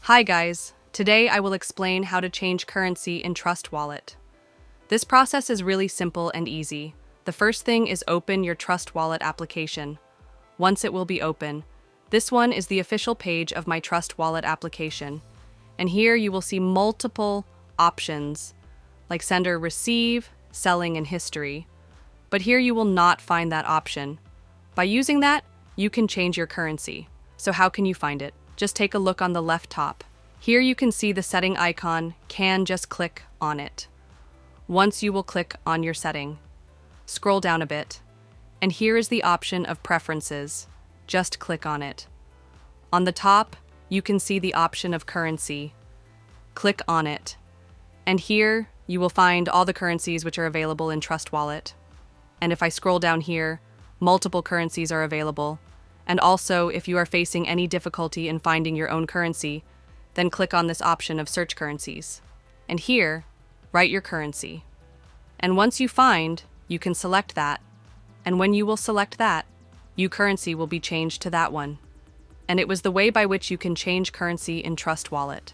Hi guys, today I will explain how to change currency in Trust Wallet. This process is really simple and easy. The first thing is open your Trust Wallet application. Once it will be open, this one is the official page of my Trust Wallet application. And here you will see multiple options like sender receive, selling, and history. But here you will not find that option. By using that, you can change your currency. So how can you find it? Just take a look on the left top. Here you can see the setting icon, just click on it. Once you will click on your setting. Scroll down a bit, and here is the option of preferences. Just click on it. On the top, you can see the option of currency. Click on it. And here, you will find all the currencies which are available in Trust Wallet. And if I scroll down here, multiple currencies are available. And also, if you are facing any difficulty in finding your own currency, then click on this option of search currencies. And here, write your currency. And once you find, you can select that. And when you will select that, your currency will be changed to that one. And it was the way by which you can change currency in Trust Wallet.